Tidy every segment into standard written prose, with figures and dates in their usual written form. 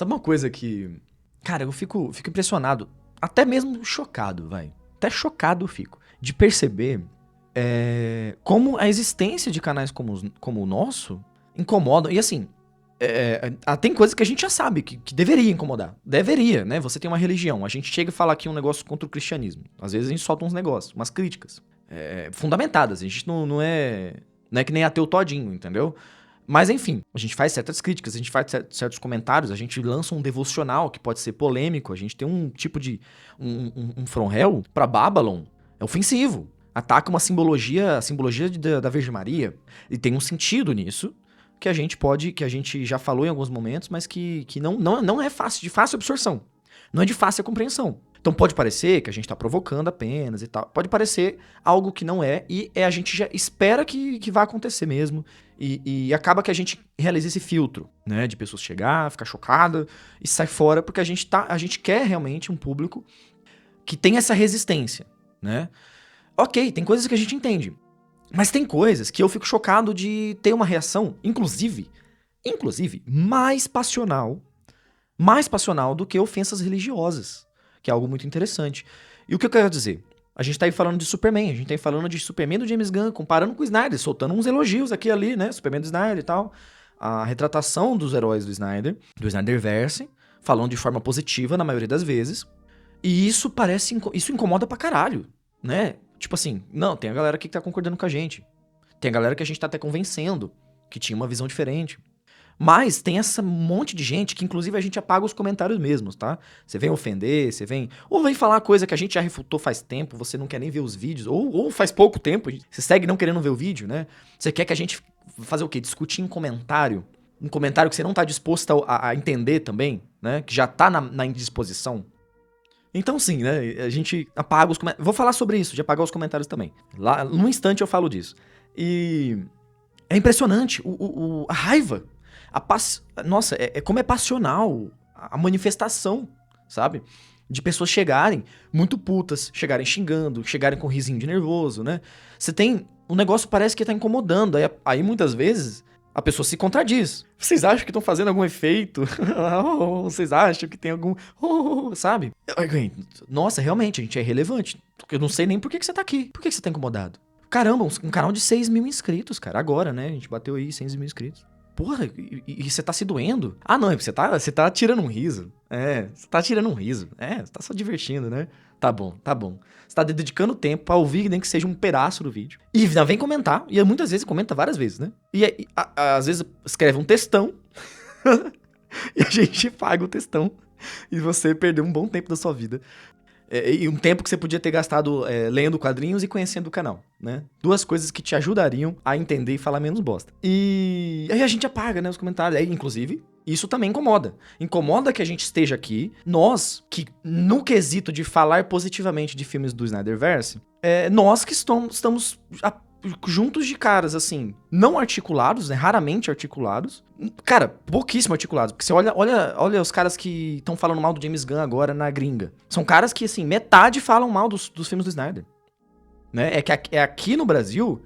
Sabe uma coisa que... Cara, eu fico impressionado, até mesmo chocado, vai. Até chocado eu fico, de perceber como a existência de canais como o nosso incomoda. E assim, tem coisas que a gente já sabe que deveria incomodar. Deveria, né? Você tem uma religião. A gente chega e fala aqui um negócio contra o cristianismo. Às vezes a gente solta uns negócios, umas críticas fundamentadas. A gente não é que nem ateu todinho, entendeu? Mas enfim, a gente faz certas críticas, a gente faz certos comentários, a gente lança um devocional que pode ser polêmico, a gente tem um tipo de... um from hell pra Babylon. É ofensivo. Ataca uma simbologia, a simbologia da Virgem Maria. E tem um sentido nisso, que a gente já falou em alguns momentos, mas que não é fácil, de fácil absorção. Não é de fácil compreensão. Então pode parecer que a gente tá provocando apenas e tal. Pode parecer algo que não é, e a gente já espera que vai acontecer mesmo. E acaba que a gente realiza esse filtro, né? De pessoas chegar, ficar chocada e sair fora, porque a gente quer realmente um público que tem essa resistência, né? Ok, tem coisas que a gente entende. Mas tem coisas que eu fico chocado de ter uma reação, inclusive, mais passional do que ofensas religiosas, que é algo muito interessante. E o que eu quero dizer? A gente tá aí falando de Superman, a gente tá aí falando de Superman do James Gunn, comparando com o Snyder, soltando uns elogios aqui e ali, né? Superman do Snyder e tal. A retratação dos heróis do Snyderverse, falando de forma positiva na maioria das vezes. E isso isso incomoda pra caralho, né? Tipo assim, não, tem a galera aqui que tá concordando com a gente. Tem a galera que a gente tá até convencendo, que tinha uma visão diferente. Mas tem essa monte de gente que, inclusive, a gente apaga os comentários mesmos, tá? Você vem ofender, ou vem falar coisa que a gente já refutou faz tempo, você não quer nem ver os vídeos, ou faz pouco tempo, você segue não querendo ver o vídeo, né? Você quer que a gente fazer o quê? Discutir em comentário? Um comentário que você não tá disposto a entender também, né? Que já tá na indisposição. Então sim, né? A gente apaga os comentários. Vou falar sobre isso, de apagar os comentários também. Lá, num instante eu falo disso. E é impressionante a raiva. Nossa, como é passional a manifestação, sabe? De pessoas chegarem muito putas, chegarem xingando, chegarem com um risinho de nervoso, né? Você tem... O negócio parece que tá incomodando. Aí muitas vezes a pessoa se contradiz. Vocês acham que estão fazendo algum efeito? Vocês acham que tem algum... sabe? Nossa, realmente, a gente é irrelevante. Eu não sei nem por que você tá aqui. Por que você tá incomodado? Caramba, um canal de 6 mil inscritos, cara. Agora, né? A gente bateu aí 6 mil inscritos. Porra, e você tá se doendo? Ah, não, você tá tirando um riso. Você tá tirando um riso. Você tá só divertindo, né? Tá bom. Você tá dedicando tempo pra ouvir, nem que seja um pedaço do vídeo. E vem comentar, e muitas vezes comenta várias vezes, né? E às vezes escreve um textão, e a gente paga o textão, e você perdeu um bom tempo da sua vida. E um tempo que você podia ter gastado lendo quadrinhos e conhecendo o canal, né? Duas coisas que te ajudariam a entender e falar menos bosta. E aí a gente apaga, né, os comentários. Aí, inclusive, isso também incomoda. Incomoda que a gente esteja aqui, nós, que no quesito de falar positivamente de filmes do Snyderverse, nós que estamos juntos de caras, assim, não articulados, né, raramente articulados. Cara, pouquíssimo articulados. Porque você olha os caras que estão falando mal do James Gunn agora na gringa. São caras que, assim, metade falam mal dos filmes do Snyder. Né? É aqui no Brasil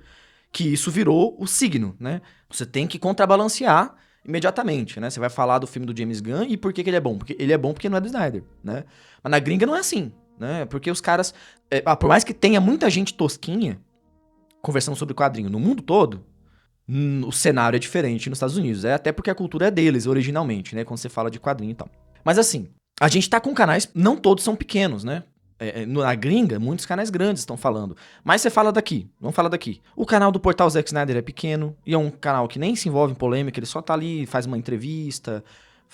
que isso virou o signo, né? Você tem que contrabalancear imediatamente, né? Você vai falar do filme do James Gunn e por que ele é bom? Porque ele é bom porque não é do Snyder, né? Mas na gringa não é assim, né? Porque os caras... por mais que tenha muita gente tosquinha conversando sobre quadrinho no mundo todo, o cenário é diferente nos Estados Unidos. Até porque a cultura é deles, originalmente, né? Quando você fala de quadrinho e tal. Mas assim, a gente tá com canais, não todos são pequenos, né? Na gringa, muitos canais grandes estão falando. Mas você fala daqui, vamos falar daqui. O canal do Portal Zack Snyder é pequeno, e é um canal que nem se envolve em polêmica, ele só tá ali, faz uma entrevista,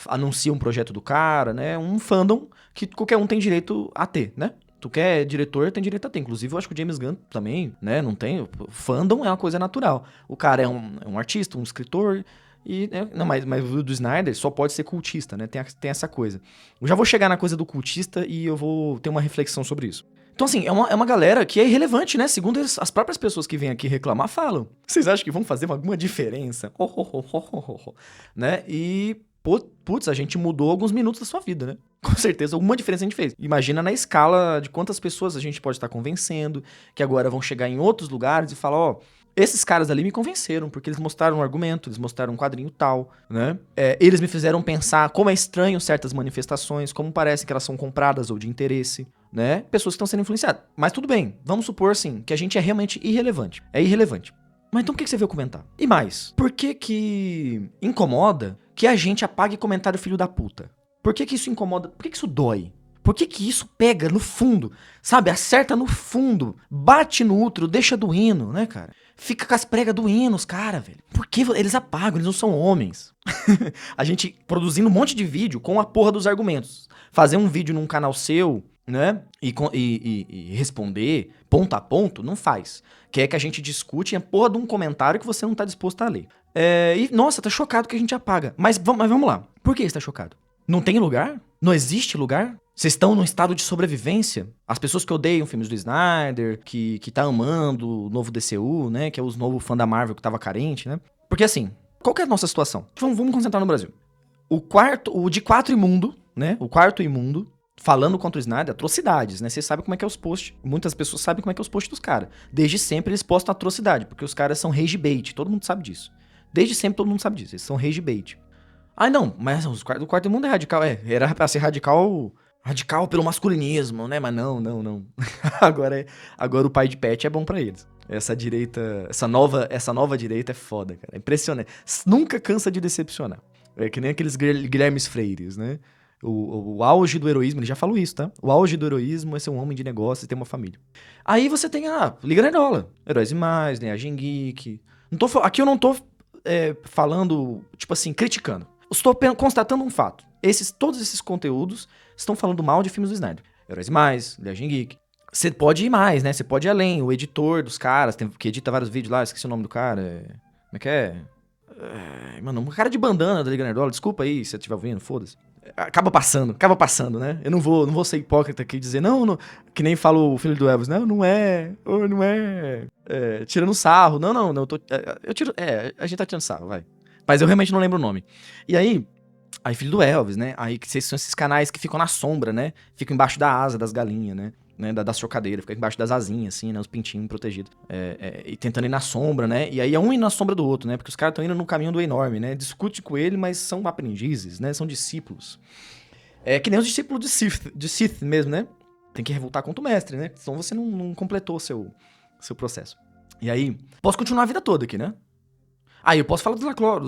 anuncia um projeto do cara, né? Um fandom que qualquer um tem direito a ter, né? Tu quer diretor, tem direito a ter. Inclusive, eu acho que o James Gunn também, né? Não tem. O fandom é uma coisa natural. O cara é um artista, um escritor. Não, mas o do Snyder só pode ser cultista, né? Tem essa coisa. Eu já vou chegar na coisa do cultista e eu vou ter uma reflexão sobre isso. Então, assim, é uma galera que é irrelevante, né? Segundo as próprias pessoas que vêm aqui reclamar, falam. Vocês acham que vão fazer alguma diferença? Né? E... Putz, a gente mudou alguns minutos da sua vida, né? Com certeza, alguma diferença a gente fez. Imagina na escala de quantas pessoas a gente pode estar convencendo, que agora vão chegar em outros lugares e falar, Esses caras ali me convenceram, porque eles mostraram um argumento, eles mostraram um quadrinho tal, né? Eles me fizeram pensar como é estranho certas manifestações, como parece que elas são compradas ou de interesse, né? Pessoas que estão sendo influenciadas. Mas tudo bem, vamos supor, assim, que a gente é realmente irrelevante. É irrelevante. Mas então por que você veio comentar? E mais, por que incomoda que a gente apague comentário filho da puta? Por que isso incomoda? Por que isso dói? Por que isso pega no fundo? Sabe, acerta no fundo, bate no útero, deixa doendo, né, cara? Fica com as pregas doendo os caras, velho. Por que eles apagam? Eles não são homens. A gente produzindo um monte de vídeo com a porra dos argumentos. Fazer um vídeo num canal seu, né, e responder ponto a ponto, não faz. Quer que a gente discute a porra de um comentário que você não tá disposto a ler. Nossa, tá chocado que a gente apaga. Mas vamos lá. Por que você tá chocado? Não tem lugar? Não existe lugar? Vocês estão num estado de sobrevivência? As pessoas que odeiam filmes do Snyder, que tá amando o novo DCU, né? Que é os novos fãs da Marvel que tava carente, né? Porque assim, qual que é a nossa situação? Vamos concentrar no Brasil. O de 4 imundo, né? O quarto imundo, falando contra o Snyder, atrocidades, né? Vocês sabem como é que é os posts. Muitas pessoas sabem como é que é os posts dos caras. Desde sempre eles postam atrocidade, porque os caras são rage bait, todo mundo sabe disso. Desde sempre todo mundo sabe disso, eles são rage bait. Ah, não, mas o quarto imundo é radical, era pra ser radical pelo masculinismo, né? Mas não. Agora o pai de pet é bom pra eles. Essa direita, essa nova direita é foda, cara. É impressionante. Nunca cansa de decepcionar. É que nem aqueles Guilhermes Freires, né? O auge do heroísmo, ele já falou isso, tá? O auge do heroísmo é ser um homem de negócio e ter uma família. Aí você tem Liga Nerdola, Heróis e Mais, Linhagem Geek. Aqui eu não tô falando, tipo assim, criticando. Estou constatando um fato. Todos esses conteúdos estão falando mal de filmes do Snyder. Heróis e Mais, Linhagem Geek. Você pode ir mais, né? Você pode ir além. O editor dos caras, que edita vários vídeos lá, esqueci o nome do cara. Como é que é? Mano, um cara de bandana da Liga Nerdola, desculpa aí se você estiver ouvindo, foda-se. Acaba passando, né? Eu não vou ser hipócrita aqui e dizer, não, que nem fala o filho do Elvis, não é, tirando sarro, não, eu tiro, a gente tá tirando sarro, vai. Mas eu realmente não lembro o nome. E aí filho do Elvis, né? Aí que são esses canais que ficam na sombra, né? Ficam embaixo da asa das galinhas, né? Das chocadeiras, fica embaixo das asinhas, assim, né? Os pintinhos protegidos. E tentando ir na sombra, né? E aí é um indo na sombra do outro, né? Porque os caras estão indo no caminho do enorme, né? Discute com ele, mas são aprendizes, né? São discípulos. Que nem os discípulos de Sith mesmo, né? Tem que revoltar contra o mestre, né? Senão você não completou o seu processo. E aí, posso continuar a vida toda aqui, né? Eu posso falar dos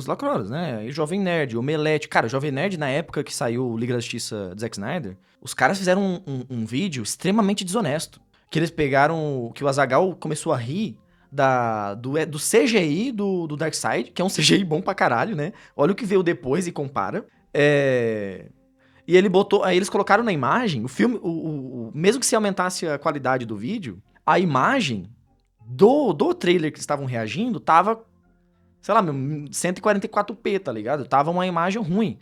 Lacroros, né? E Jovem Nerd, Omelete. Cara, Jovem Nerd, na época que saiu o Liga da Justiça do Zack Snyder, os caras fizeram um vídeo extremamente desonesto. Que eles pegaram... Que o Azaghal começou a rir do CGI do Darkseid, que é um CGI bom pra caralho, né? Olha o que veio depois e compara. E ele botou... Aí eles colocaram na imagem, o filme... mesmo que se aumentasse a qualidade do vídeo, a imagem do trailer que eles estavam reagindo tava... sei lá, 144p, tá ligado? Tava uma imagem ruim.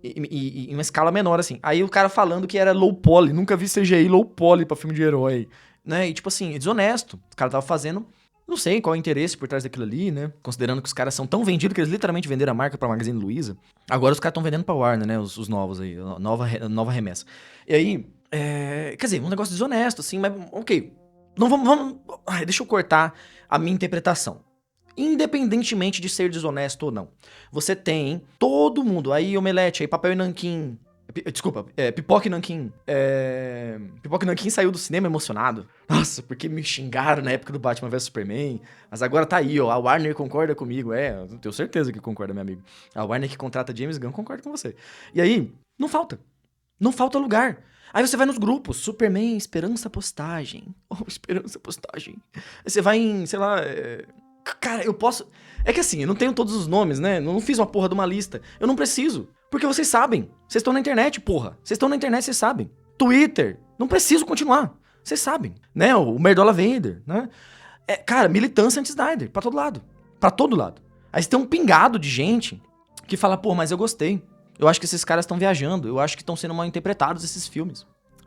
E uma escala menor, assim. Aí o cara falando que era low poly. Nunca vi CGI low poly pra filme de herói. Né? E tipo assim, desonesto. O cara tava fazendo... Não sei qual é o interesse por trás daquilo ali, né? Considerando que os caras são tão vendidos que eles literalmente venderam a marca pra Magazine Luiza. Agora os caras estão vendendo pra Warner, né? Os novos aí. Nova remessa. E aí... quer dizer, um negócio desonesto, assim. Mas, ok. Não vamos... deixa eu cortar a minha interpretação. Independentemente de ser desonesto ou não. Você tem todo mundo. Aí Omelete, aí Papel e Nanquim. Desculpa, Pipoca e Nanquim. Pipoca e Nanquim saiu do cinema emocionado. Nossa, porque me xingaram na época do Batman vs Superman. Mas agora tá aí, ó. A Warner concorda comigo. Eu tenho certeza que concorda, meu amigo. A Warner que contrata James Gunn concorda com você. E aí, não falta. Não falta lugar. Aí você vai nos grupos. Superman, Esperança Postagem. Oh, Esperança Postagem. Aí você vai em, sei lá... Cara, eu posso... É que assim, eu não tenho todos os nomes, né? Eu não fiz uma porra de uma lista. Eu não preciso. Porque vocês sabem. Vocês estão na internet, porra. Vocês estão na internet, vocês sabem. Twitter. Não preciso continuar. Vocês sabem. Né? O Merdola Vader, né? Cara, militância anti-Snyder. Pra todo lado. Pra todo lado. Aí você tem um pingado de gente que fala, pô, mas eu gostei. Eu acho que esses caras estão viajando. Eu acho que estão sendo mal interpretados esses filmes.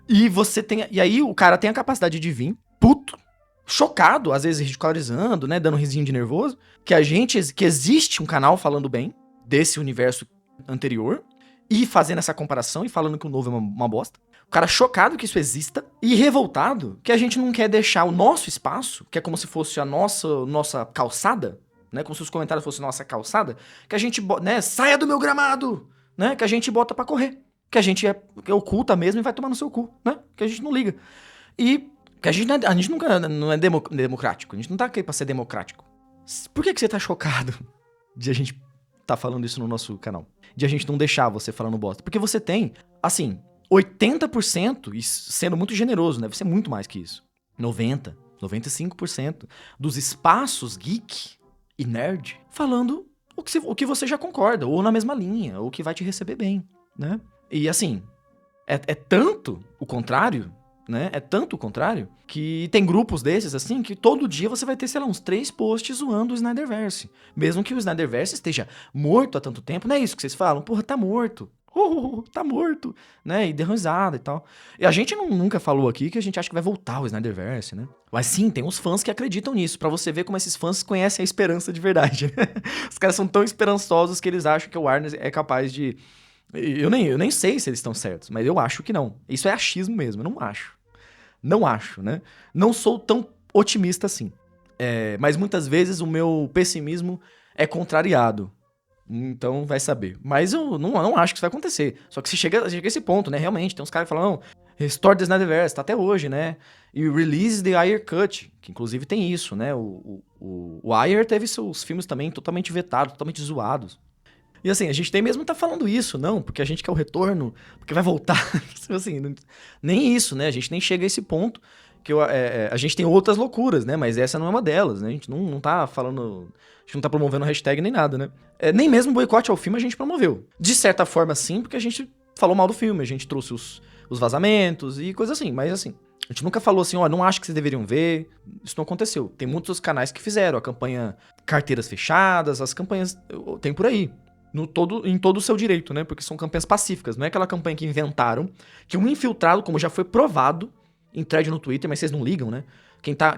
E aí o cara tem a capacidade de vir, puto, chocado, às vezes ridicularizando, né, dando um risinho de nervoso, que existe um canal falando bem desse universo anterior, e fazendo essa comparação e falando que o novo é uma bosta. O cara chocado que isso exista e revoltado que a gente não quer deixar o nosso espaço, que é como se fosse a nossa calçada, né? Como se os comentários fossem nossa calçada, que a gente, né? Saia do meu gramado, né? Que a gente bota pra correr. Que a gente é oculta mesmo e vai tomar no seu cu, né? Que a gente não liga. E que a gente nunca não é democrático. A gente não tá aqui pra ser democrático. Por que você tá chocado de a gente tá falando isso no nosso canal? De a gente não deixar você falando bosta? Porque você tem, assim, 80%, e sendo muito generoso, né? Deve ser muito mais que isso. 90%, 95% dos espaços geek e nerd falando o que você já concorda, ou na mesma linha, ou que vai te receber bem, né? E assim, é tanto o contrário, né? É tanto o contrário que tem grupos desses, assim, que todo dia você vai ter, sei lá, uns 3 posts zoando o Snyderverse. Mesmo que o Snyderverse esteja morto há tanto tempo, não é isso que vocês falam? Porra, tá morto. Tá morto, né? E deu risada e tal. E a gente nunca falou aqui que a gente acha que vai voltar o Snyderverse, né? Mas sim, tem uns fãs que acreditam nisso, pra você ver como esses fãs conhecem a esperança de verdade. Os caras são tão esperançosos que eles acham que o Warner é capaz de... Eu nem sei se eles estão certos, mas eu acho que não. Isso é achismo mesmo, eu não acho. Não acho, né? Não sou tão otimista assim. Mas muitas vezes o meu pessimismo é contrariado. Então vai saber. Mas eu não acho que isso vai acontecer. Só que se chega a esse ponto, né? Realmente, tem uns caras que falam, não, Restore the Snyderverse, tá até hoje, né? E Release the Ayer Cut, que inclusive tem isso, né? O Ayer teve seus filmes também totalmente vetados, totalmente zoados. E assim, a gente nem mesmo tá falando isso, não, porque a gente quer o retorno, porque vai voltar. Assim, nem isso, né? A gente nem chega a esse ponto, que a gente tem outras loucuras, né? Mas essa não é uma delas, né? A gente não tá falando... A gente não tá promovendo hashtag nem nada, né? Nem mesmo boicote ao filme a gente promoveu. De certa forma, sim, porque a gente falou mal do filme, a gente trouxe os vazamentos e coisa assim, mas assim... A gente nunca falou assim, ó, não acho que vocês deveriam ver. Isso não aconteceu. Tem muitos canais que fizeram a campanha Carteiras Fechadas, as campanhas... Tem por aí. Em todo o seu direito, né? Porque são campanhas pacíficas. Não é aquela campanha que inventaram, que um infiltrado, como já foi provado em thread no Twitter, mas vocês não ligam, né?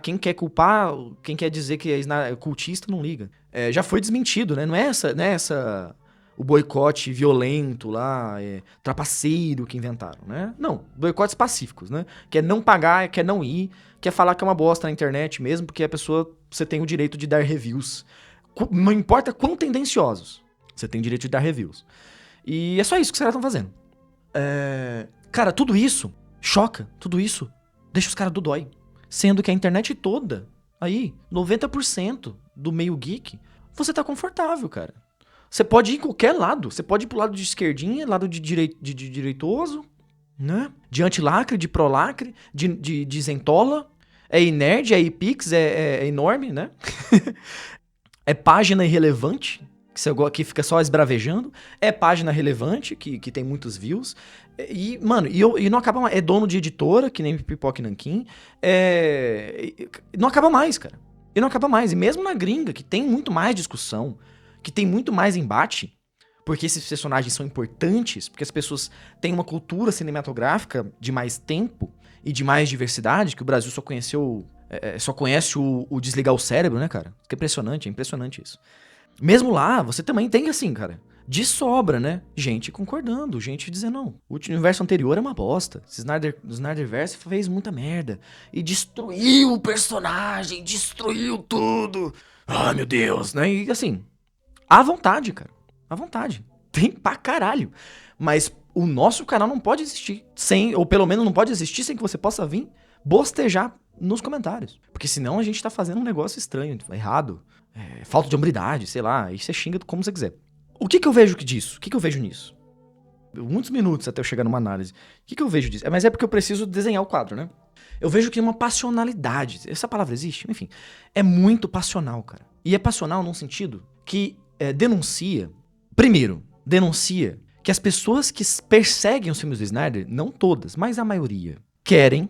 Quem quer culpar, quem quer dizer que é cultista, não liga. Já foi desmentido, né? Não é essa o boicote violento lá, trapaceiro que inventaram, né? Não, boicotes pacíficos, né? Que é não pagar, quer não ir, quer falar que é uma bosta na internet mesmo, porque você tem o direito de dar reviews. Não importa quão tendenciosos. Você tem direito de dar reviews. E é só isso que os caras estão fazendo. Cara, tudo isso choca. Tudo isso deixa os caras do dói. Sendo que a internet toda, aí, 90% do meio geek, você tá confortável, cara. Você pode ir em qualquer lado. Você pode ir pro lado de esquerdinha, lado de direitoso, né? De anti-lacre, de pró-lacre, de zentola. É nerd, é ipix, é enorme, né? É página irrelevante, que fica só esbravejando. É página relevante, que tem muitos views. E, mano, e não acaba mais. É dono de editora, que nem Pipoca e Nanquim. Não acaba mais, cara. E não acaba mais. E mesmo na gringa, que tem muito mais discussão, que tem muito mais embate, porque esses personagens são importantes, porque as pessoas têm uma cultura cinematográfica de mais tempo e de mais diversidade, que o Brasil só conhece o desligar o cérebro, né, cara? É impressionante isso. Mesmo lá, você também tem assim, cara, de sobra, né? Gente concordando, gente dizendo, não, o universo anterior é uma bosta. O Snyderverse fez muita merda. E destruiu o personagem, destruiu tudo. Ai, meu Deus, né? E assim, à vontade, cara. À vontade. Tem pra caralho. Mas o nosso canal não pode existir ou pelo menos não pode existir sem que você possa vir bostejar nos comentários. Porque senão a gente tá fazendo um negócio estranho, errado. Falta de hombridade, sei lá. Aí você xinga como você quiser. O que eu vejo disso? O que eu vejo nisso? Muitos minutos até eu chegar numa análise. O que eu vejo disso? Mas é porque eu preciso desenhar o quadro, né? Eu vejo que é uma passionalidade. Essa palavra existe? Enfim. É muito passional, cara. E é passional num sentido que denuncia que as pessoas que perseguem os filmes do Snyder, não todas, mas a maioria, querem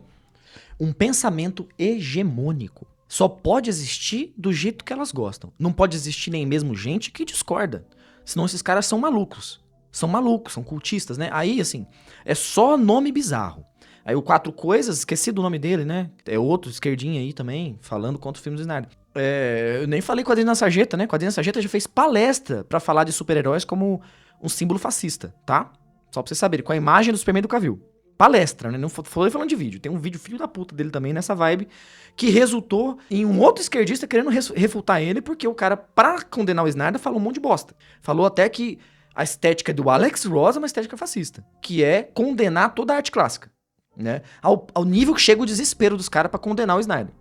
um pensamento hegemônico. Só pode existir do jeito que elas gostam. Não pode existir nem mesmo gente que discorda. Senão esses caras são malucos. São cultistas, né? Aí, assim, é só nome bizarro. Aí o Quatro Coisas, esqueci do nome dele, né? É outro esquerdinho aí também, falando contra o filme do Snyder. Eu nem falei com a Adriana Sarjeta, né? Com a Adriana Sarjeta já fez palestra pra falar de super-heróis como um símbolo fascista, tá? Só pra vocês saberem, com a imagem do Superman do Cavill. palestra, né? Não falei falando de vídeo. Tem um vídeo filho da puta dele também nessa vibe, que resultou em um outro esquerdista querendo refutar ele, porque o cara, pra condenar o Snyder, falou um monte de bosta. Falou até que a estética do Alex Ross é uma estética fascista, que é condenar toda a arte clássica, né? Ao nível que chega o desespero dos caras pra condenar o Snyder.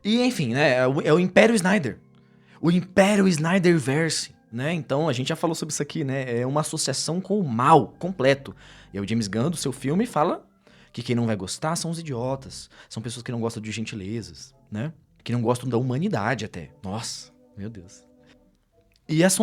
E, enfim, né? É o Império Snyder. O Império Snyderverse, né? Então, a gente já falou sobre isso aqui, né? É uma associação com o mal completo. E aí o James Gunn, do seu filme, fala que quem não vai gostar são os idiotas. São pessoas que não gostam de gentilezas, né? Que não gostam da humanidade até. Nossa, meu Deus. E as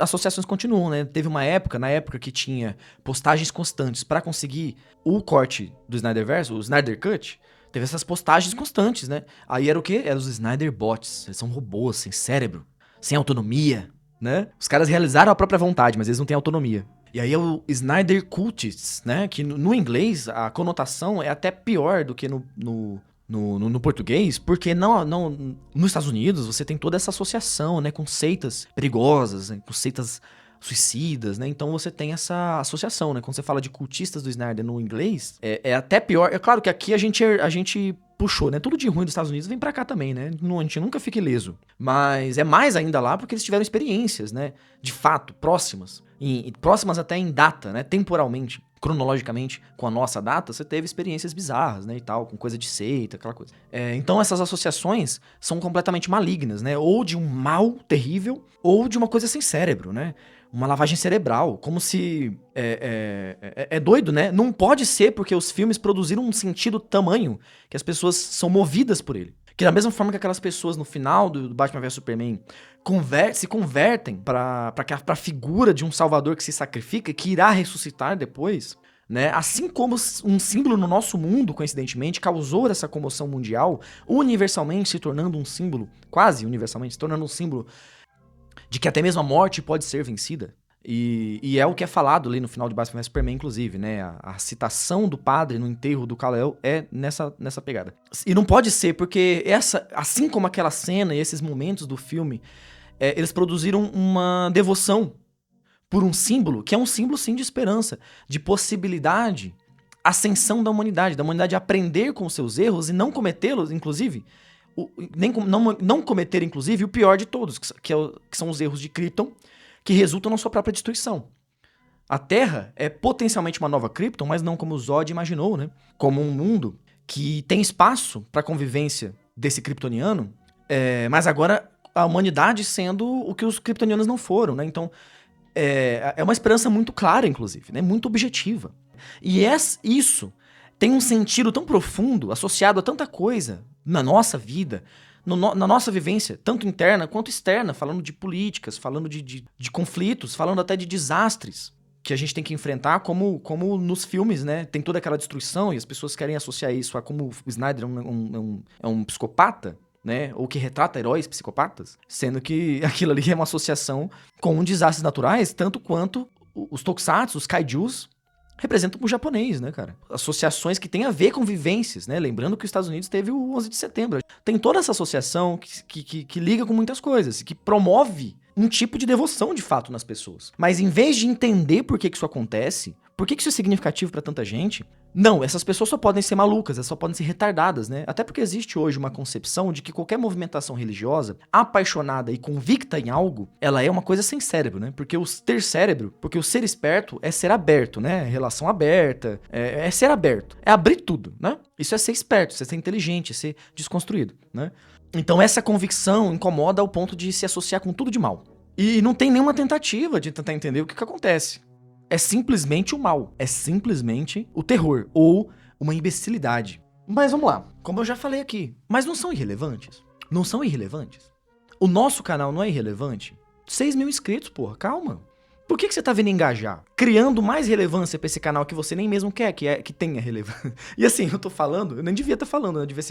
associações continuam, né? Teve uma época, na época que tinha postagens constantes pra conseguir o corte do Snyderverse, o Snyder Cut, teve essas postagens constantes, né? Aí era o quê? Eram os Snyder Bots. Eles são robôs, sem cérebro, sem autonomia, né? Os caras realizaram a própria vontade, mas eles não têm autonomia. E aí é o Snyder Cultists, né? Que no inglês a conotação é até pior do que no português, porque nos Estados Unidos você tem toda essa associação, né, com seitas perigosas, né, com seitas suicidas, né, então você tem essa associação, né, quando você fala de cultistas do Snyder no inglês, é até pior, é claro que aqui a gente puxou, né, tudo de ruim dos Estados Unidos vem pra cá também, né, a gente nunca fica ileso, mas é mais ainda lá porque eles tiveram experiências, né, de fato, próximas até em data, né, temporalmente, cronologicamente, com a nossa data, você teve experiências bizarras, né, e tal, com coisa de seita, aquela coisa. Então essas associações são completamente malignas, né, ou de um mal terrível, ou de uma coisa sem cérebro, né, uma lavagem cerebral, como se... É doido, né, não pode ser porque os filmes produziram um sentido tamanho que as pessoas são movidas por ele. Que da mesma forma que aquelas pessoas no final do Batman vs Superman se convertem pra figura de um salvador que se sacrifica, que irá ressuscitar depois, né? Assim como um símbolo no nosso mundo, coincidentemente, causou essa comoção mundial, universalmente se tornando um símbolo, quase universalmente, se tornando um símbolo de que até mesmo a morte pode ser vencida. E é o que é falado ali no final de Batman vs Superman, inclusive, né? A citação do padre no enterro do Kal-El é nessa pegada. E não pode ser, porque assim como aquela cena e esses momentos do filme, eles produziram uma devoção por um símbolo, que é um símbolo, sim, de esperança, de possibilidade, ascensão da humanidade aprender com os seus erros e não cometê-los, inclusive, não cometer, inclusive, o pior de todos, que são os erros de Krypton, que resultam na sua própria destruição. A Terra é potencialmente uma nova Krypton, mas não como o Zod imaginou, né? Como um mundo que tem espaço para a convivência desse kryptoniano, mas agora a humanidade sendo o que os kryptonianos não foram, né? Então, é uma esperança muito clara, inclusive, né? Muito objetiva. E isso tem um sentido tão profundo, associado a tanta coisa na nossa vida, na nossa vivência, tanto interna quanto externa, falando de políticas, falando de conflitos, falando até de desastres que a gente tem que enfrentar, como nos filmes, né? Tem toda aquela destruição e as pessoas querem associar isso a como o Snyder é um psicopata, né? Ou que retrata heróis psicopatas, sendo que aquilo ali é uma associação com desastres naturais, tanto quanto os tokusatsu, os kaijus, representam o japonês, né, cara? Associações que têm a ver com vivências, né? Lembrando que os Estados Unidos teve o 11 de setembro. Tem toda essa associação que liga com muitas coisas, que promove um tipo de devoção, de fato, nas pessoas. Mas em vez de entender por que isso acontece, por que isso é significativo pra tanta gente, não, essas pessoas só podem ser malucas, elas só podem ser retardadas, né? Até porque existe hoje uma concepção de que qualquer movimentação religiosa, apaixonada e convicta em algo, ela é uma coisa sem cérebro, né? Porque o ser esperto é ser aberto, né? Relação aberta, é ser aberto, é abrir tudo, né? Isso é ser esperto, isso é ser inteligente, é ser desconstruído, né? Então essa convicção incomoda ao ponto de se associar com tudo de mal. E não tem nenhuma tentativa de tentar entender o que acontece. É simplesmente o mal. É simplesmente o terror. Ou uma imbecilidade. Mas vamos lá. Como eu já falei aqui. Mas não são irrelevantes? Não são irrelevantes? O nosso canal não é irrelevante? 6 mil inscritos, porra. Calma. Por que você tá vindo engajar? Criando mais relevância pra esse canal que você nem mesmo quer que tenha relevância. E assim, eu tô falando, eu nem devia estar falando, eu devia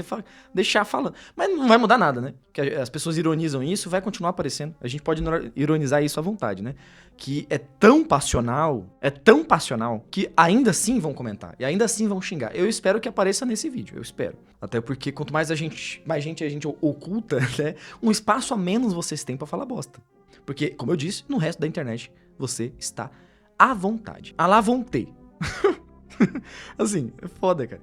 deixar falando. Mas não vai mudar nada, né? Que as pessoas ironizam isso, vai continuar aparecendo. A gente pode ironizar isso à vontade, né? Que é tão passional, que ainda assim vão comentar. E ainda assim vão xingar. Eu espero que apareça nesse vídeo, eu espero. Até porque quanto mais gente a gente oculta, né? Um espaço a menos vocês têm pra falar bosta. Porque, como eu disse, no resto da internet você está à vontade. À la vontade. Assim, é foda, cara.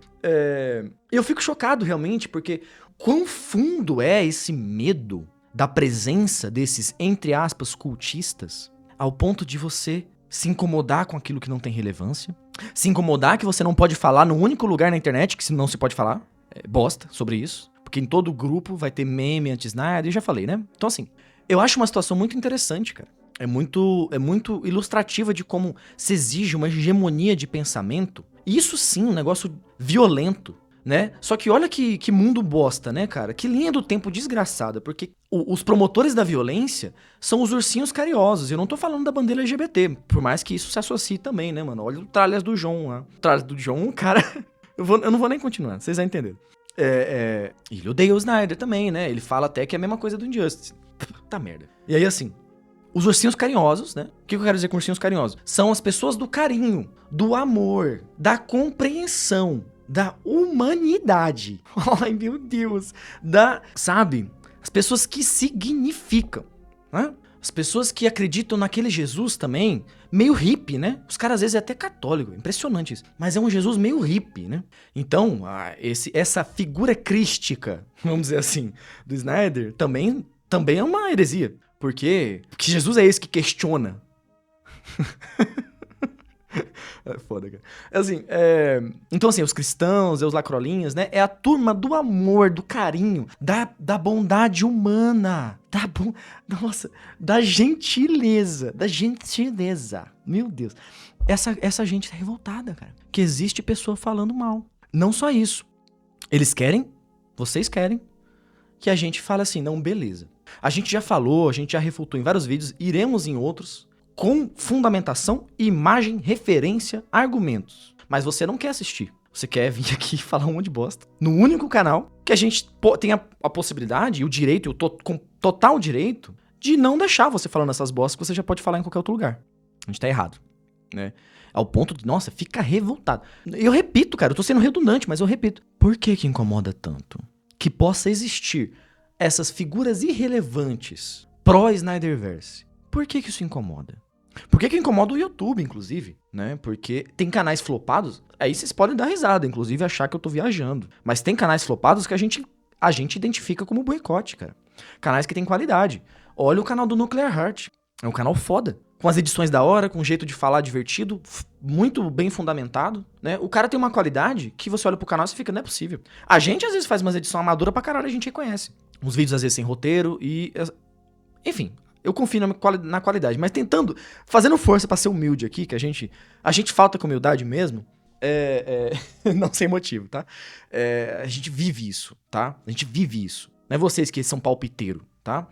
Eu fico chocado, realmente, porque quão fundo é esse medo da presença desses, entre aspas, cultistas, ao ponto de você se incomodar com aquilo que não tem relevância, se incomodar que você não pode falar no único lugar na internet que não se pode falar, bosta, sobre isso, porque em todo grupo vai ter meme antes nada, eu já falei, né? Então, assim, eu acho uma situação muito interessante, cara. É muito ilustrativa de como se exige uma hegemonia de pensamento. E isso sim, um negócio violento, né? Só que olha que mundo bosta, né, cara? Que linha do tempo desgraçada, porque os promotores da violência são os ursinhos carinhosos. Eu não tô falando da bandeira LGBT, por mais que isso se associe também, né, mano? Olha o tralhas do João lá. O tralhas do João, cara... eu não vou nem continuar, vocês já entenderam. Ele odeia o Snyder também, né? Ele fala até que é a mesma coisa do Injustice. Tá merda. E aí, assim... Os ursinhos carinhosos, né? O que eu quero dizer com ursinhos carinhosos? São as pessoas do carinho, do amor, da compreensão, da humanidade. Ai, meu Deus. Sabe? As pessoas que significam, né? As pessoas que acreditam naquele Jesus também, meio hippie, né? Os caras às vezes é até católico, impressionante isso. Mas é um Jesus meio hippie, né? Então, essa figura crística, vamos dizer assim, do Snyder, também é uma heresia. Porque Jesus é esse que questiona. É foda, cara. Assim, então, assim, os cristãos, os lacrolinhas, né? É a turma do amor, do carinho, da bondade humana. Nossa, da gentileza. Da gentileza. Meu Deus. Essa gente tá revoltada, cara. Que existe pessoa falando mal. Não só isso. Vocês querem, que a gente fale assim, não, beleza. A gente já falou, a gente já refutou em vários vídeos, iremos em outros, com fundamentação, imagem, referência, argumentos. Mas você não quer assistir. Você quer vir aqui falar um monte de bosta. No único canal que a gente tem a possibilidade, e o direito, com total direito, de não deixar você falando essas bostas que você já pode falar em qualquer outro lugar. A gente tá errado, né? Ao ponto de, nossa, fica revoltado. Eu repito, cara, eu tô sendo redundante, mas eu repito. Por que incomoda tanto? Que possa existir essas figuras irrelevantes pró-Snyderverse. Por que isso incomoda? Por que incomoda o YouTube, inclusive, né? Porque tem canais flopados, aí vocês podem dar risada, inclusive achar que eu tô viajando. Mas tem canais flopados que a gente identifica como boicote, cara. Canais que tem qualidade. Olha o canal do Nuclear Heart. É um canal foda. Com as edições da hora, com um jeito de falar divertido, muito bem fundamentado, né? O cara tem uma qualidade que você olha pro canal e você fica, não é possível. A gente às vezes faz umas edições amadoras pra caralho, a gente reconhece. Uns vídeos às vezes sem roteiro e... Enfim, eu confio na qualidade, mas fazendo força pra ser humilde aqui, que a gente falta com humildade mesmo, não sem motivo, tá? A gente vive isso, tá? A gente vive isso. Não é vocês que são palpiteiro, tá?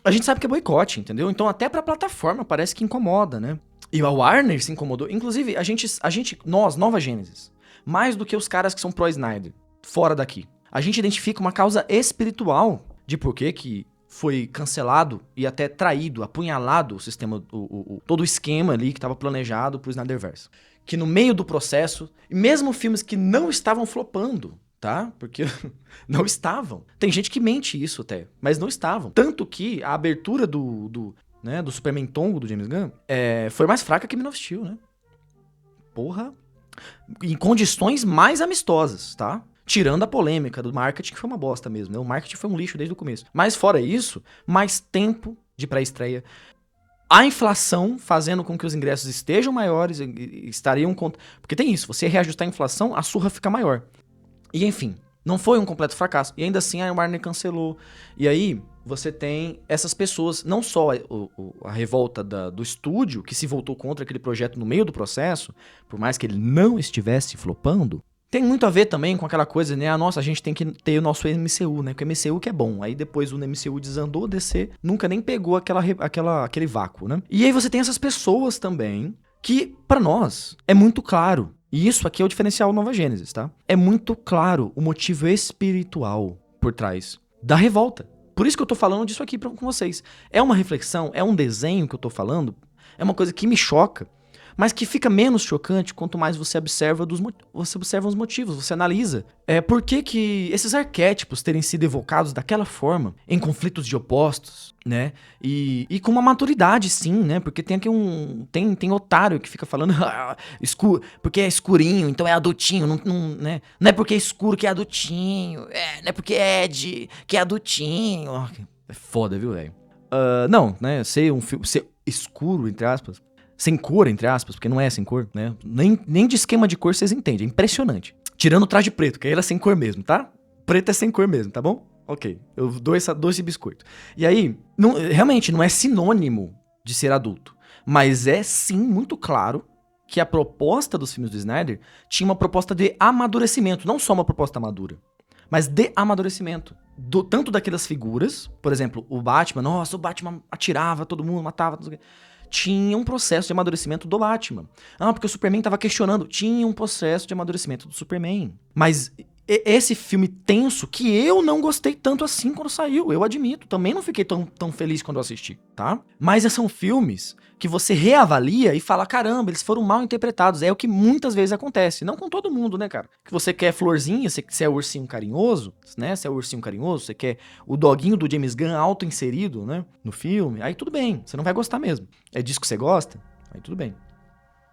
A gente sabe que é boicote, entendeu? Então até pra plataforma parece que incomoda, né? E a Warner se incomodou. Inclusive, nós, Nova Gênesis, mais do que os caras que são pró-Snyder, fora daqui, a gente identifica uma causa espiritual de por que foi cancelado e até traído, apunhalado o sistema, todo o esquema ali que estava planejado pro Snyderverse. Que no meio do processo, mesmo filmes que não estavam flopando, tá? Porque não estavam. Tem gente que mente isso até, mas não estavam. Tanto que a abertura do Superman Tongo, do James Gunn, foi mais fraca que Man of Steel, né? Porra. Em condições mais amistosas, tá? Tirando a polêmica do marketing, que foi uma bosta mesmo, né? O marketing foi um lixo desde o começo. Mas fora isso, mais tempo de pré-estreia. A inflação fazendo com que os ingressos estejam maiores, estariam... Porque tem isso, você reajustar a inflação, a surra fica maior. E enfim, não foi um completo fracasso. E ainda assim a Warner cancelou. E aí você tem essas pessoas, não só a revolta do estúdio, que se voltou contra aquele projeto no meio do processo, por mais que ele não estivesse flopando, tem muito a ver também com aquela coisa, né? Nossa, a gente tem que ter o nosso MCU, né? Porque o MCU que é bom. Aí depois o MCU desandou, DC nunca nem pegou aquele vácuo, né? E aí você tem essas pessoas também que, pra nós, é muito claro. E isso aqui é o diferencial Nova Gênesis, tá? É muito claro o motivo espiritual por trás da revolta. Por isso que eu tô falando disso aqui com vocês. É uma reflexão, é um desenho que eu tô falando, é uma coisa que me choca, mas que fica menos chocante quanto mais você observa os motivos, você analisa. Por que esses arquétipos terem sido evocados daquela forma, em conflitos de opostos, né? E com uma maturidade, sim, né? Porque tem aqui tem otário que fica falando escuro, porque é escurinho, então é adultinho, né? Não é porque é escuro que é adultinho, não é porque é Ed que é adultinho. É foda, viu, velho? Não, né? Ser escuro, entre aspas, sem cor, entre aspas, porque não é sem cor, né? Nem de esquema de cor vocês entendem, é impressionante. Tirando o traje preto, que aí era sem cor mesmo, tá? Preto é sem cor mesmo, tá bom? Ok, eu dou esse biscoito. E aí, realmente, não é sinônimo de ser adulto, mas é sim muito claro que a proposta dos filmes do Snyder tinha uma proposta de amadurecimento, não só uma proposta madura, mas de amadurecimento. Tanto daquelas figuras, por exemplo, o Batman, nossa, o Batman atirava todo mundo, matava, tudo. Tinha um processo de amadurecimento do Batman. Porque o Superman tava questionando. Tinha um processo de amadurecimento do Superman. Mas esse filme tenso, que eu não gostei tanto assim quando saiu, eu admito. Também não fiquei tão feliz quando eu assisti, tá? Mas são filmes que você reavalia e fala, caramba, eles foram mal interpretados. É o que muitas vezes acontece. Não com todo mundo, né, cara? Que você quer florzinha, você é ursinho carinhoso, né? Você é ursinho carinhoso, você quer o doguinho do James Gunn auto-inserido, né? No filme. Aí tudo bem, você não vai gostar mesmo. É disso que você gosta? Aí tudo bem.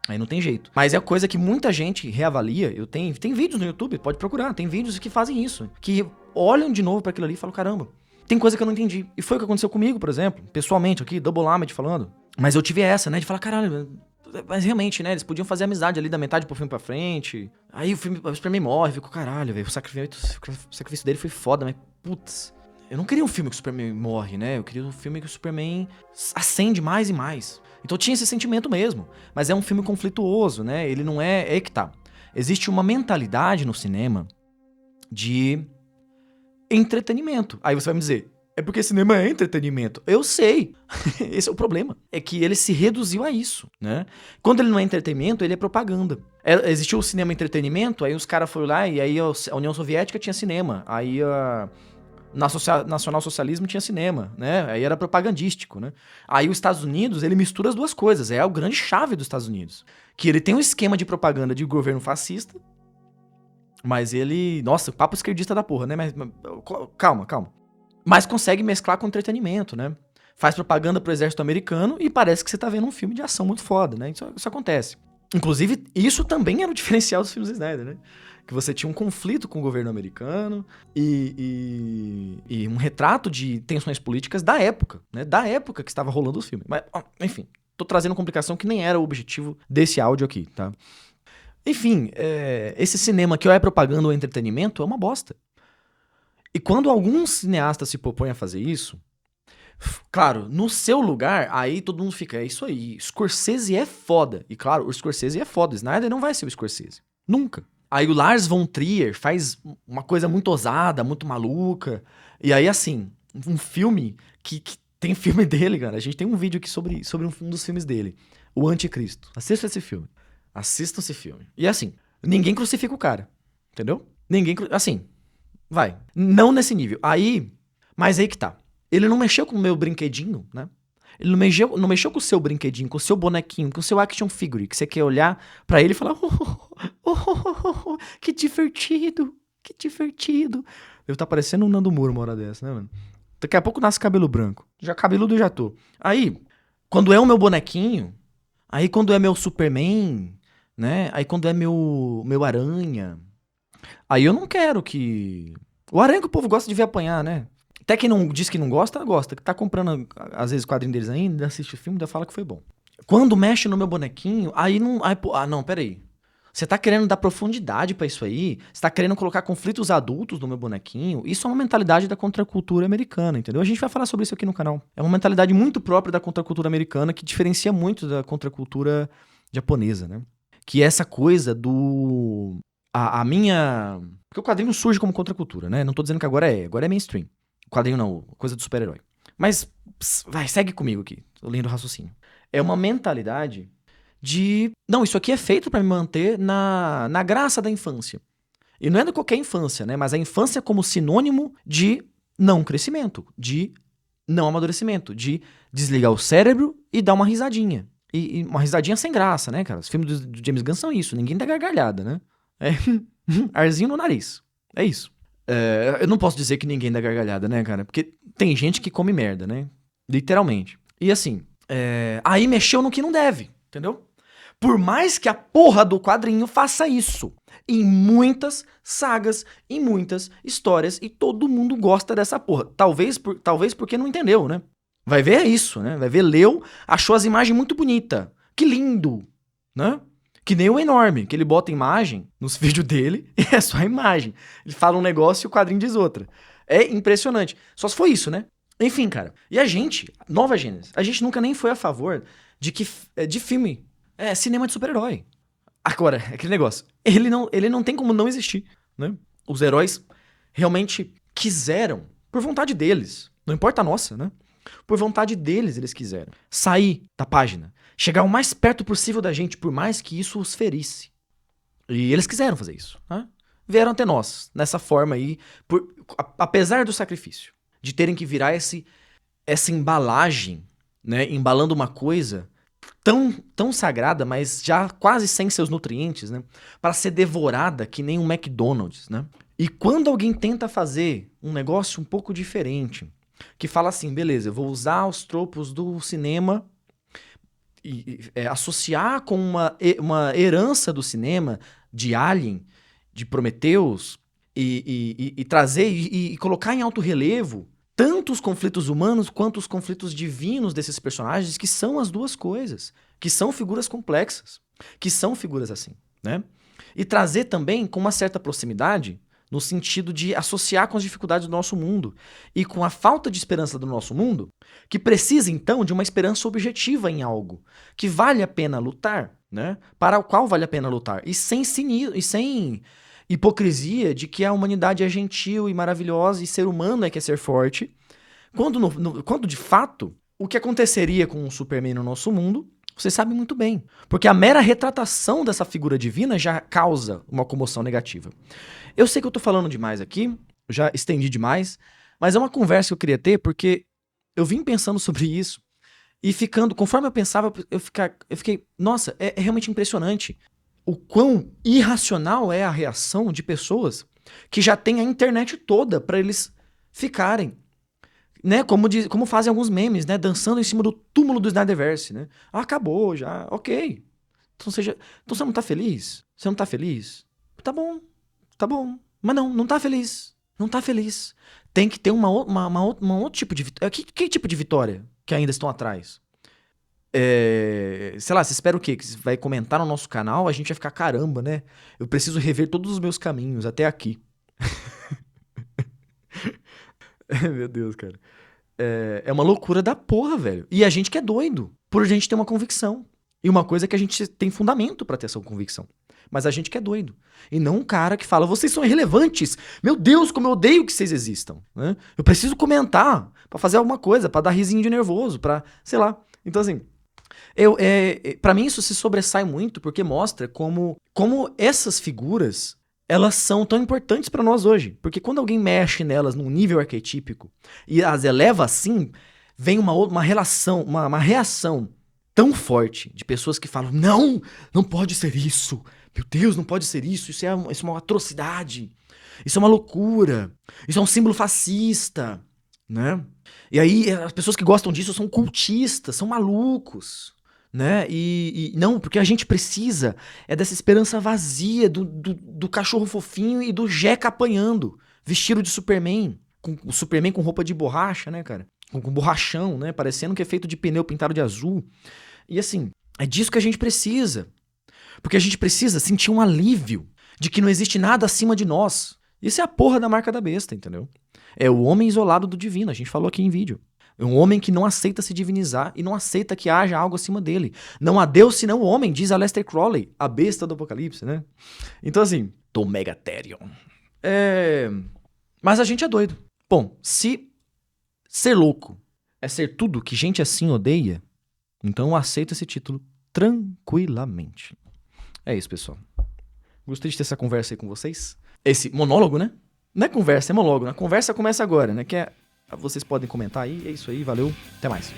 Aí não tem jeito. Mas é coisa que muita gente reavalia. Tem vídeos no YouTube, pode procurar. Tem vídeos que fazem isso. Que olham de novo pra aquilo ali e falam, caramba, tem coisa que eu não entendi. E foi o que aconteceu comigo, por exemplo. Pessoalmente aqui, Double Lamed falando. Mas eu tive essa, né, de falar, caralho, mas realmente, né, eles podiam fazer amizade ali da metade pro filme pra frente. Aí o Superman morre, ficou, caralho, velho, o sacrifício dele foi foda, mas putz, eu não queria um filme que o Superman morre, né, eu queria um filme que o Superman acende mais e mais. Então tinha esse sentimento mesmo, mas é um filme conflituoso, né, ele não é que tá. Existe uma mentalidade no cinema de entretenimento. Aí você vai me dizer, é porque cinema é entretenimento. Eu sei. Esse é o problema. É que ele se reduziu a isso, né? Quando ele não é entretenimento, ele é propaganda. Existiu o cinema entretenimento, aí os caras foram lá e aí a União Soviética tinha cinema. Aí nacional-socialismo tinha cinema, né? Aí era propagandístico, né? Aí os Estados Unidos, ele mistura as duas coisas. É a grande chave dos Estados Unidos. Que ele tem um esquema de propaganda de governo fascista, mas ele... Nossa, papo esquerdista da porra, né? Mas calma. Mas consegue mesclar com entretenimento, né? Faz propaganda pro exército americano e parece que você tá vendo um filme de ação muito foda, né? Isso acontece. Inclusive, isso também era o diferencial dos filmes do Snyder, né? Que você tinha um conflito com o governo americano e um retrato de tensões políticas da época, né? Da época que estava rolando os filmes. Mas, enfim, tô trazendo complicação que nem era o objetivo desse áudio aqui, tá? Enfim, esse cinema que ou é propaganda ou é entretenimento é uma bosta. E quando algum cineasta se propõe a fazer isso, claro, no seu lugar, aí todo mundo fica, é isso aí, Scorsese é foda. E claro, o Scorsese é foda, Snyder não vai ser o Scorsese. Nunca. Aí o Lars von Trier faz uma coisa muito ousada, muito maluca. E aí, assim, um filme que tem filme dele, cara. A gente tem um vídeo aqui sobre um dos filmes dele, O Anticristo. Assista esse filme. Assistam esse filme. E assim, ninguém crucifica o cara, entendeu? Assim... Vai. Não nesse nível. Mas aí que tá. Ele não mexeu com o meu brinquedinho, né? Ele não mexeu com o seu brinquedinho, com o seu bonequinho, com o seu action figure, que você quer olhar pra ele e falar, que divertido, que divertido. Eu tá parecendo um Nando Moura uma hora dessa, né, mano? Daqui a pouco nasce cabelo branco. Já cabeludo eu já tô. Aí, quando é o meu bonequinho, aí quando é meu Superman, né? Aí quando é meu Aranha... Aí eu não quero que... O Aranha que o povo gosta de ver apanhar, né? Até quem não diz que não gosta, gosta. Que tá comprando, às vezes, o quadrinho deles ainda, assiste o filme, ainda fala que foi bom. Quando mexe no meu bonequinho, aí não... não, peraí. Você tá querendo dar profundidade pra isso aí? Você tá querendo colocar conflitos adultos no meu bonequinho? Isso é uma mentalidade da contracultura americana, entendeu? A gente vai falar sobre isso aqui no canal. É uma mentalidade muito própria da contracultura americana que diferencia muito da contracultura japonesa, né? Que é essa coisa do... A minha... Porque o quadrinho surge como contracultura, né? Não tô dizendo que agora é mainstream. O quadrinho não, coisa do super-herói. Mas, vai, segue comigo aqui, tô lendo o raciocínio. É uma mentalidade de... Não, isso aqui é feito pra me manter na graça da infância. E não é de qualquer infância, né? Mas a infância como sinônimo de não crescimento, de não amadurecimento, de desligar o cérebro e dar uma risadinha. E uma risadinha sem graça, né, cara? Os filmes do James Gunn são isso, ninguém dá gargalhada, né? É arzinho no nariz. É isso. Eu não posso dizer que ninguém dá gargalhada, né, cara? Porque tem gente que come merda, né? Literalmente. E assim, aí mexeu no que não deve, entendeu? Por mais que a porra do quadrinho faça isso. Em muitas sagas, em muitas histórias, e todo mundo gosta dessa porra. Talvez porque não entendeu, né? Vai ver isso, né? Vai ver, leu, achou as imagens muito bonitas. Que lindo, né? Que nem o Enorme, que ele bota imagem nos vídeos dele e é só a imagem. Ele fala um negócio e o quadrinho diz outra. É impressionante. Só se foi isso, né? Enfim, cara. E a gente, Nova Gênesis, a gente nunca nem foi a favor de filme, cinema de super-herói. Agora, aquele negócio. Ele não tem como não existir, né? Os heróis realmente quiseram, por vontade deles. Não importa a nossa, né? Por vontade deles, eles quiseram sair da página, chegar o mais perto possível da gente, por mais que isso os ferisse. E eles quiseram fazer isso, né? Vieram até nós, nessa forma aí, apesar do sacrifício, de terem que virar essa embalagem, né? Embalando uma coisa tão sagrada, mas já quase sem seus nutrientes, né? Para ser devorada que nem um McDonald's, né? E quando alguém tenta fazer um negócio um pouco diferente, que fala assim, beleza, eu vou usar os tropos do cinema e associar com uma herança do cinema, de Alien, de Prometheus, e trazer e colocar em alto relevo tanto os conflitos humanos quanto os conflitos divinos desses personagens, que são as duas coisas, que são figuras complexas, que são figuras assim, né? E trazer também com uma certa proximidade, no sentido de associar com as dificuldades do nosso mundo e com a falta de esperança do nosso mundo, que precisa então de uma esperança objetiva em algo que vale a pena lutar, né? Para o qual vale a pena lutar, e sem hipocrisia de que a humanidade é gentil e maravilhosa e ser humano é que é ser forte, quando de fato o que aconteceria com o Superman no nosso mundo, você sabe muito bem. Porque a mera retratação dessa figura divina já causa uma comoção negativa. Eu sei que eu tô falando demais aqui, já estendi demais, mas é uma conversa que eu queria ter porque eu vim pensando sobre isso e conforme eu pensava, eu fiquei, nossa, é realmente impressionante o quão irracional é a reação de pessoas que já têm a internet toda pra eles ficarem, né? Como fazem alguns memes, né? Dançando em cima do túmulo do Snyderverse, né? Acabou já, ok. Então você não tá feliz? Você não tá feliz? Tá bom. Mas não tá feliz. Não tá feliz. Tem que ter um outro tipo de vitória. Que tipo de vitória que ainda estão atrás? Sei lá, você espera o quê? Que você vai comentar no nosso canal? A gente vai ficar, caramba, né? Eu preciso rever todos os meus caminhos até aqui. Meu Deus, cara. É uma loucura da porra, velho. E a gente que é doido por a gente ter uma convicção. E uma coisa que a gente tem fundamento pra ter essa convicção. Mas a gente que é doido. E não um cara que fala, vocês são irrelevantes. Meu Deus, como eu odeio que vocês existam. Né? Eu preciso comentar pra fazer alguma coisa, pra dar risinho de nervoso, pra, sei lá. Então, assim, pra mim isso se sobressai muito porque mostra como essas figuras, elas são tão importantes pra nós hoje. Porque quando alguém mexe nelas num nível arquetípico e as eleva assim, vem uma relação, uma reação tão forte de pessoas que falam, não pode ser isso. Meu Deus, não pode ser isso. Isso é uma atrocidade. Isso é uma loucura. Isso é um símbolo fascista, né? E aí as pessoas que gostam disso são cultistas, são malucos, né? E não, porque a gente precisa dessa esperança vazia do cachorro fofinho e do Jeca apanhando, vestido de Superman, com o Superman com roupa de borracha, né, cara? Com borrachão, né? Parecendo que é feito de pneu pintado de azul. E assim, é disso que a gente precisa. Porque a gente precisa sentir um alívio de que não existe nada acima de nós. Isso é a porra da marca da besta, entendeu? É o homem isolado do divino, a gente falou aqui em vídeo. É um homem que não aceita se divinizar e não aceita que haja algo acima dele. Não há Deus senão o homem, diz Aleister Crowley, a besta do Apocalipse, né? Então assim, do Megatherion. Mas a gente é doido. Bom, se ser louco é ser tudo que gente assim odeia, então eu aceito esse título tranquilamente. É isso, pessoal. Gostei de ter essa conversa aí com vocês. Esse monólogo, né? Não é conversa, é monólogo. A conversa começa agora, né? Vocês podem comentar aí. É isso aí, valeu. Até mais.